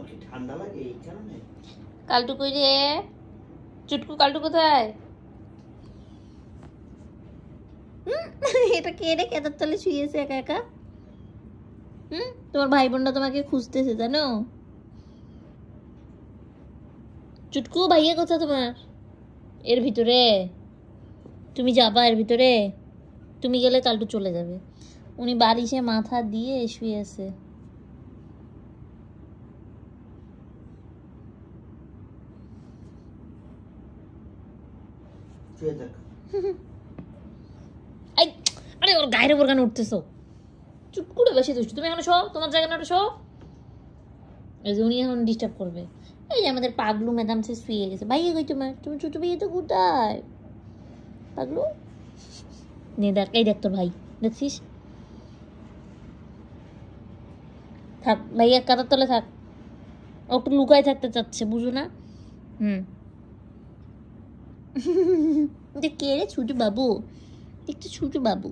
কি ঠান্ডা লাগে এই কারণে? কালটু কই রে? চুটকু কালটু কোথায়? এটা কে রে কেদার তলে শুয়েছে একা একা? তোমার ভাই বোনরা তোমাকে খুঁজতেছে জানো? চুটকু ভাইয়া কোথায় তোমার? এর ভিতরে? তুমি যাবা এর ভিতরে? তুমি গেলে কালটু চলে যাবে। উনি বালিশে মাথা দিয়ে শুয়ে আছে। শুয়ে থাক। আরে ওর গায়ের উপর কেন উঠতেছো? চুপ করে বসে দুষ্টু। তুমি এখন শো, তোমার জায়গা না শো। এই যে উনি এখন ডিস্টার্ব করবে। এই যে আমাদের পাগলু ম্যাডাম সে শুয়ে গেছে। ভাইয়া কই তোমার? তুমি ছোট ভাইয়া তো কোথায়? পাগলু নে দেখ, এই দেখ তোর ভাই, দেখছিস? থাক ভাইয়া কাতার তলে থাক। ও একটু লুকায় থাকতে চাচ্ছে, বুঝো না? কে রে? ছোট বাবু, একটু ছোট বাবু।